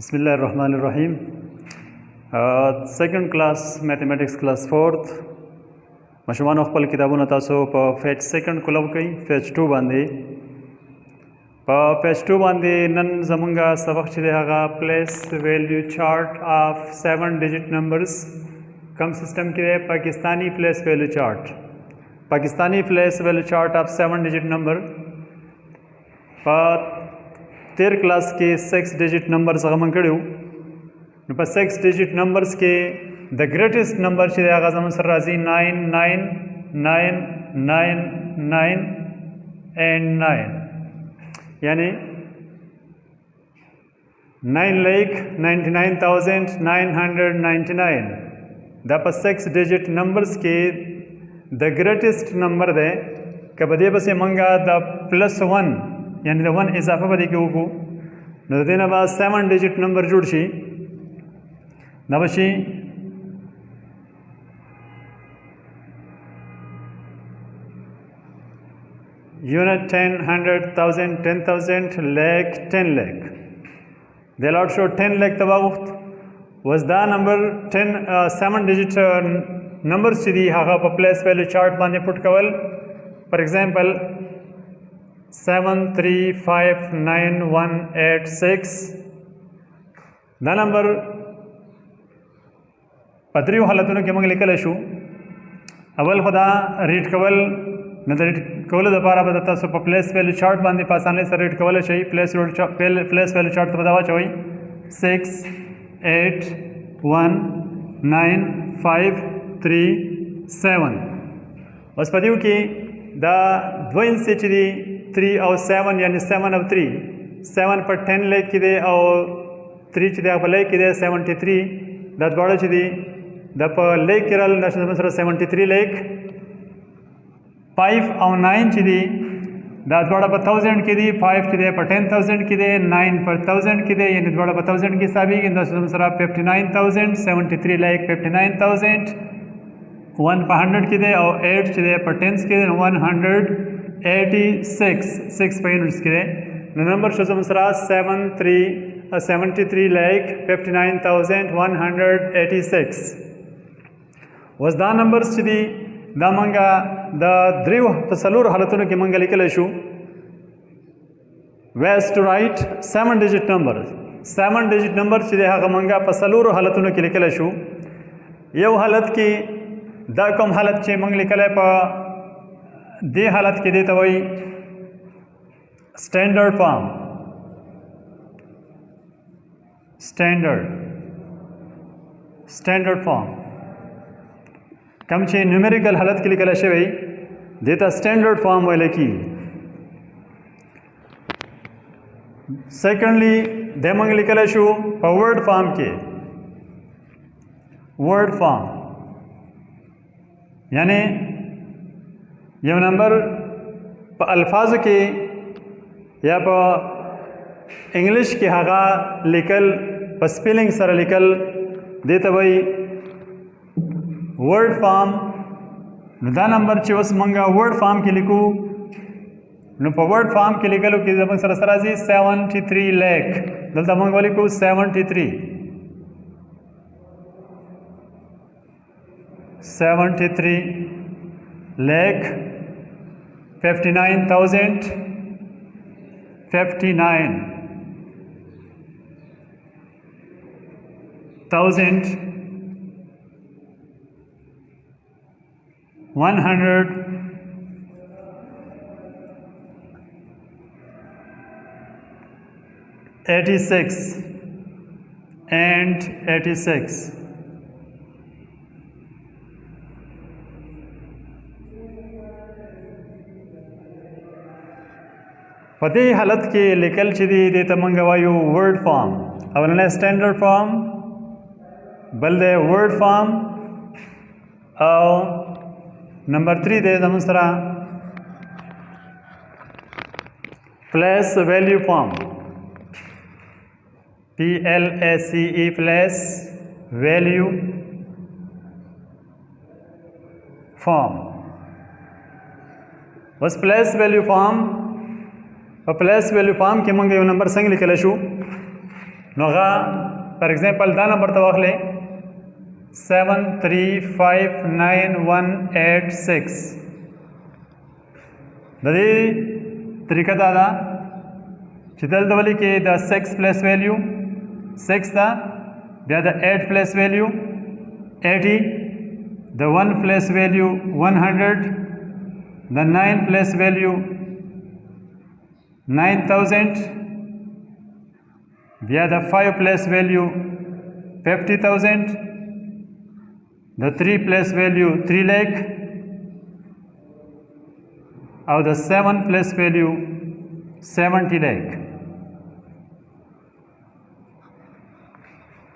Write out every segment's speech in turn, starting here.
Bismillahirrahmanirrahim. Second class mathematics class 4th مشروعانو خپل کتابونه تاسو په پیج سیکنډ کولو کوي پیج 2 باندې په پیج 2 باندې نن زمونږه سبق چې دی هغه پلیس ویلیو چارت اف 7 ډیجټ نمبرز کم سیستم کې دی پاکستانی پلیس ویلیو چارت اف 7 ډیجټ نمبر په 13 کلاس کې 6 ډیجټ نمبرز هغه من کړیو نو په 6 ډیجټ نمبرز کې د ګریټیسټ نمبر چې دی هغه زموږ سره راځي 9 and 9 یعنی 9,99,999 دا په 6 ډیجټ نمبرز کې د ګریټیسټ نمبر دی که په دې پسې مونږه د +1 یعنی د 1 اضافه به دې کې وکړو نو د دې نه به 7 ډیجټ نمبر جوړ شي دا به شي unit 10 100 1000 10,000 lakh 10 lakh they allowed show 10 lakh تباغت was دا نمبر 7 ډیجټ نمبر چې دی هغه په پلیس ویلیو چارت باندې پټ کول فار ایگزامپل 735986 دا نمبر په دریو حالتونو کې موږ لیکلی شو اول خو دا ریډ کول نو د ریډ کولو دپاره به تاسو په پلیس ویلیو چارت باندې په اسانۍ سره ریډ کولی شئ پلیس ویلیو چارت ته به دا واچوئ 6 8 1 9 5 3 7 اوس په دیو کې دا دوه انسې چې دي 3 او 7 یعنی 7 او 3 7 په 10 لیک کې دی او 3 چې دی په لیک کې دی 73 دا دواړه چې دي دا په لیک کې رال نشو سره 73 لیک 5 او 9 چې دي دا دواړه په 1000 کې دي 5 چې دی په 10000 کې دی 9 په 1000 کې دی یعنی دواړه په 1000 کې حسابېږي نو سره 59000 73 لیک 59000 1 په 100 کې دی او 8 چې دی په 10 کې دی 186 6 په یونټس کې دی نو نمبر شو زموږ سره 73 لیک 59186 اوس دا نمبرز چې دي دا مونږه د دریو په څلورو حالتونو کې مونږ لیکلی شو ways to write 7 ډیجټ نمبر 7 ډیجټ نمبر چې دی هغه مونږه په څلورو حالتونو کې لیکلی شو یو حالت کې دا کوم حالت چې مونږ لیکلی په دې حالت کې دی ته وایي standard form standard form کم چې نومریکل حالت کې لیکل شوی دی ته سټینډرډ فارم ویل کېږي سیکنډلی د موږ لیکلی شو په ورډ فارم کې ورډ فارم یعنی یو نمبر په الفاظو کې یا په انګلیش کې هغه لیکل په سپیلنګ سره لیکل دی ته وایي ورډ فارم نو دا نمبر چې اوس مونږه ورډ فارم کې لیکو نو په ورډ فارم کې لیکلو کې زموږ سره راځي 73 لیک دلته مونږ ولیکو 73 لیک 59,000 186 and 86 په دې حالت کې لیکل چې دی دې ته مونږ وایو ورډ فارم اولنی سټینډرډ فارم بل دی ورډ فارم او نمبر 3 دی زموږ سره پلیس ویلیو فارم PLACE پلیس ویلیو فارم اوس پلیس ویلیو فارم په پلیس ویلیو فارم کې مونږ یو نمبر څنګه لیکلی شو نو هغه فار ایگزامپل دا نمبر ته واخلئ 735986 د دې طریقه دا ده چې دلته ولیکئ د 6 پلس ویلیو 6 ده بیا د 8 پلس ویلیو 80 د 1 پلس ویلیو 100 د 9 پلس ویلیو 9000 بیا د 5 پلس ویلیو 50000 د 3 پلس ویلیو 3 lakh او د 7 پلس ویلیو 70 lakh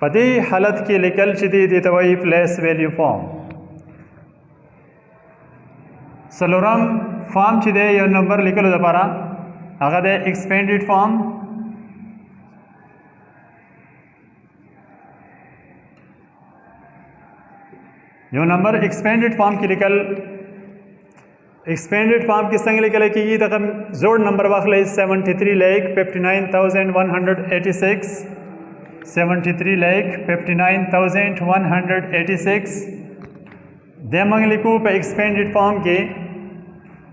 په دې حالت کې لیکل چې دی ته وایي پلیس ویلیو فارم څلورم فارم چې دی یو نمبر لیکلو لپاره هغه د ایکسپینډډ فارم یو نمبر ایکسپینډډ فارم کې لیکل ایکسپینډډ فارم کې څنګه لیکل کېږي دغه زوړ نمبر واخلئ 73,59,186 73,59,186 د موږ لیکو په ایکسپینډډ فارم کې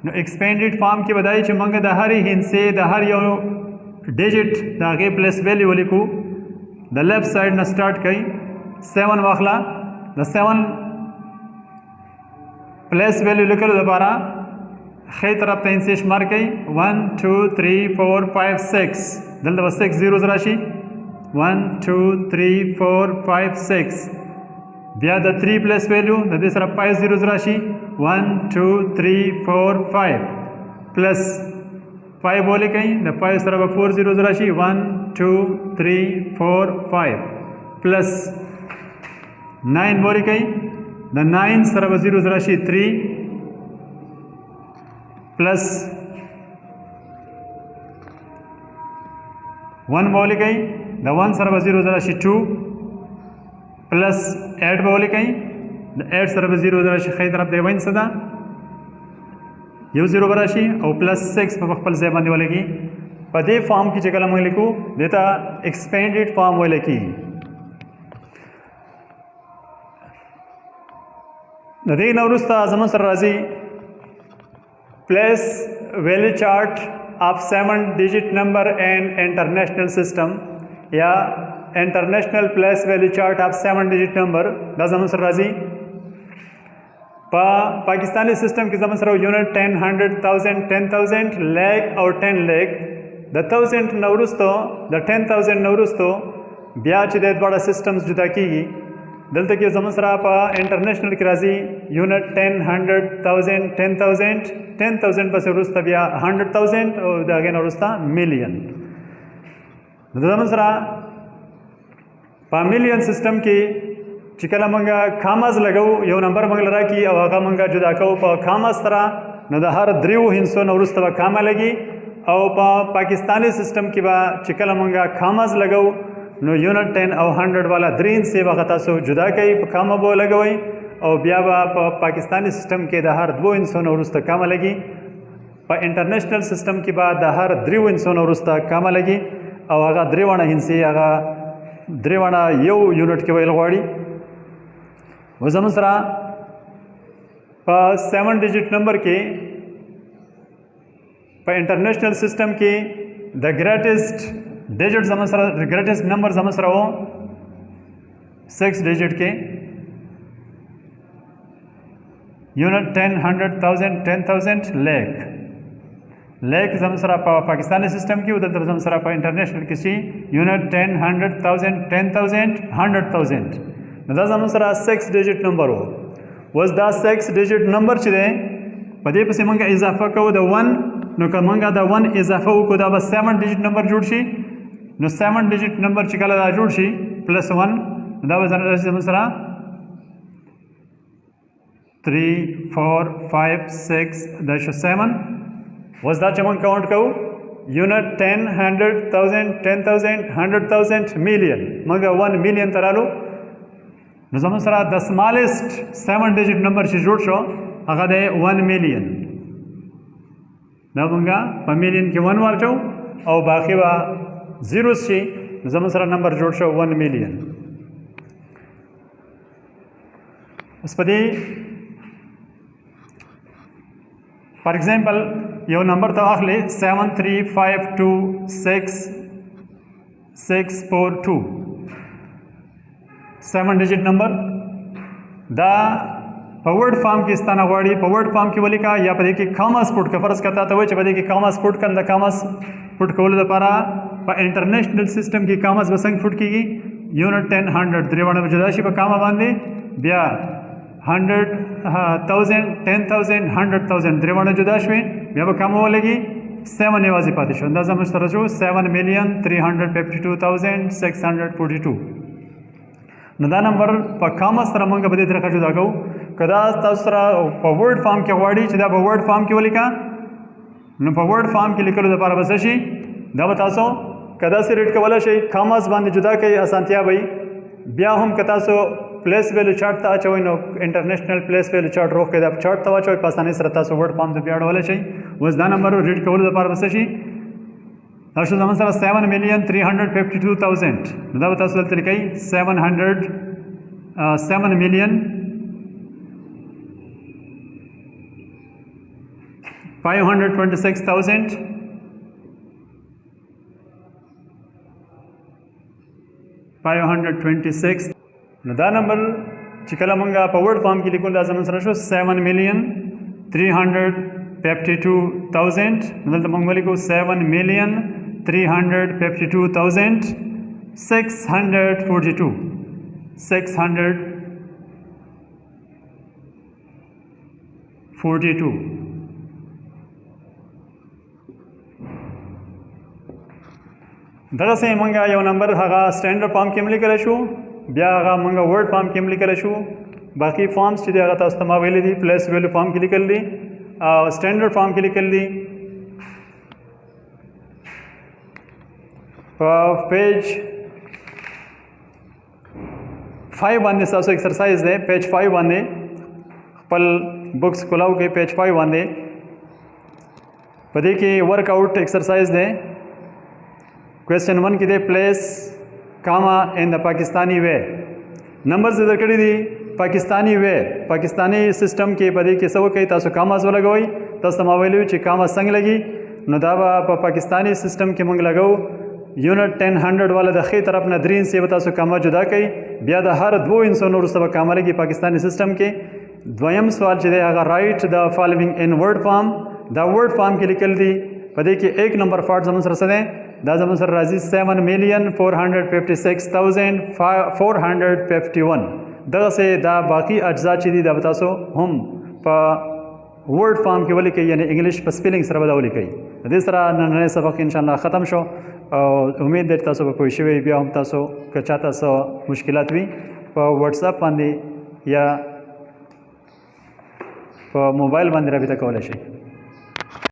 نو ایکسپینډډ فارم کې بدایي چې موږ د هرې هندسې د هر یو ډیجټ د هغې پلس ویلیو ولیکو د لیفټ سایډ نه سټارټ کوي 7 واخله د 7 پلس ویلیو لیکلو لپاره ښی طرف ته انسیش مار کوي 1 2 3 4 5 6 دلته به 6 zeros راشي 1 2 3 4 5 6 بیا د 3 پلس ویلیو د دې سره 5 zeros راشي 1 2 3 4 5 پلس 5 ولیکئ د 5 سره به 4 zeros راشي 1 2 3 4 5 پلس 9 ولیکئ د 9 سره به 0 راشي 3 پلس 1 ولیکئ د 1 سره به 0 راشي 2 پلس 8 ولیکئ د 8 سره به 0 راشي ښی طرف دی وین څه ده یو 0 راشي او پلس 6 په خپل ځای باندې ولګي په دې فارم کې چې کله موږ لیکو دته ایکسپینډډ فارم ویل کېږي د دې نه وروسته زموږ سره راځي پلیس ویلیو چارټ آف 7 ډیجټ نمبر اینڈ انټرنیشنل سسٹم یا انټرنیشنل پلیس ویلیو چارټ آف 7 ډیجټ نمبر دا زموږ سره راځي په پاکستاني سیستم کې زموږ سره یونټ 10 100 1000 10000 لیک او 10 لیک د 1000 نه وروسته د 10000 نه وروسته بیا چې د دواړه سیستمز جدا کېږي دلته کې زموږ سره په انټرنیشنل کې راځي یونټ 10 100 1000 10000 10000 پسې وروسته بیا 100,000 او د هغې نه وروسته میلیون زموږ سره په میلیون سیستم کې چې کله موږ کاماز لګو یو نمبر موږ له راکړي او هغه موږ جدا کوو په کاماز سره نو د هر دریو هندسو نه وروسته به کاما لګي او په پاکستاني سیستم کې به چې کله موږ کاماز لګو نو یونټ 10 او 100 والا درې هندسې به تاسو جدا کوئ په کاما به لګوئ او بیا به په پاکستاني سیستم کې د هر دوو هندسو نه وروسته کاما لګي په انټرنیشنل سیستم کې به د هر دریو هندسو نه وروسته کاما لګي او هغه درې واړه هندسې هغه درې واړه یو یونټ کې ویل غواړي و زموږ سره په 7 ډیجټ نمبر کې په انټرنیشنل سیستم کې د ګریټیسټ ډیجټ زموږ سره ګریټیسټ نمبر زموږ سره و 6 ډیجټ کې یونټ 10 100 1000 10000 لیک لیک زموږ سره په پاکستاني سیستم کې او دلته زموږ سره په انټرنیشنل کې چې یونټ 10 100 1000 10000 100,000 نو دا زموږ سره 6 ډیجټ نمبر و اوس دا 6 ډیجټ نمبر چې دی په دې پسې موږ اضافه کوو د 1 نو که موږ دا 1 اضافه وکړو دا به 7 ډیجټ نمبر جوړ شي نو 7 ډیجټ نمبر چې کله دا جوړ شي پلس 1 دا به زموږ سره 3 4 5 6 دا شو 7 اوس دا چې موږ کاونټ کوو یونټ 10 100 1000 10000 100,000 میلیون موږ 1 میلیون ته رالو نو زموږ سره د سمالسټ 7 ډیجټ نمبر چې جوړ شو هغه دی 1 میلیون دا موږ په میلیون کې 1 ورچو او باقي به زیروز شي زموږ سره نمبر جوړ شو 1 میلیون. اوس په دې فار ایگزامپل یو نمبر ته اخلي 735264642 7 ډیجټ نمبر. دا په ورډ فارم کې ستانه غواړي، په ورډ فارم کې ولیکا یا په دې کې کاماس پټ کا فرض کته ته وای چې په دې کې کاماس پټ کړه. د کاماس پټ کولو لپاره په انټرنیشنل سیستم کې کاماس بسنګ پټ کیږي. یونټ 10 100 دریوانه جدا شي په کاما باندې، بیا 100,000 10,000 100,000 دریوانه جدا شوي، بیا به کاما ولګي 7 یوازې پاتې شو. دا زموږ سره شو 7,352,642. نو دا نمبر په کاما سره موږ په دې طریقه جدا کوو. کدا تاسو سره په ورډ فارم کې غواړي چې دا په ورډ فارم کې ولیکا، نو په ورډ فارم کې لیکلو لپاره بس شي دا به تاسو کدا سره ریډ کولای شي، کاماس باندې جدا کوي اسانتیا وي. بیا هم که تاسو پلیس ویلو چارت ته اچوئ نو انټرنیشنل پلیس ویلو چارت روغ کې دا چارت ته واچوئ، په اسانۍ سره تاسو ورډ فارم ته بیا اړولی شئ. اوس دا نمبر ریډ کولو لپاره بس شي دا شو زموږ سره 7,352,000. نو دا به تاسو دلته لیکئ 7,526,000 526. نو دا نمبر چې کله مونږ په ورډ فارم کې لیکو دا زموږ سره شو 7,352,000. نو دلته مونږ ولیکو 7,352,642 642. دغسې مونږ یو نمبر هغه سټینډرډ فارم کې هم لیکلی شو، بیا هغه مونږ ورډ فارم کې هم لیکلی شو. باقي فارمز چې دی هغه تاسو ته ما ویلي دي، پلیس ویلو فارم کې لیکل دي او سټینډرډ فارم کې لیکل دي. په پیج 5 باندې تاسو ایکسرسایز دی، پیج 5 باندې خپل بکس کلاو کې پیج 5 باندې په دې کې ورک آؤٹ ایکسرسایز دی. کوېسچن 1 کې دی پلیس کاما ان د پاکستانی وے. نمبرز درکړي دي پاکستانی وے، پاکستانی سیستم کې په دې کې څه وکړئ تاسو کاماز ولګوئ. تاسو ما ویلو چې کاما څنګه لګي، نو دا به په پاکستانی سیستم کې موږ لګو. یونټ 10 100 والا د ښې طرف نه 3 انچ به تاسو کاما جدا کړئ، بیا د هر 2 انچ وروسته به کاما لګي پاکستانی سیستم کې. دویم سوال چې دی هغه رائټ د فالوینګ ان ورډ فارم. دا ورډ فارم کې لیکل دي، په دې کې 1 نمبر فارټ زموږ سره څه دی، دا زموږ سره راځي 7,456,451. دغسې دا باقي اجزا چې دي دا به تاسو هم په ورډ فارم کې ولیکئ، یعنی انګلیش په سپیلنګ سره به دا ولیکئ. د دې سره نننی سبق انشاءالله ختم شو او امید دی تاسو به پوه شوي. بیا هم تاسو که چاته څه مشکلات وي په واتساپ باندې یا په موبایل باندې رابطه کولی شئ.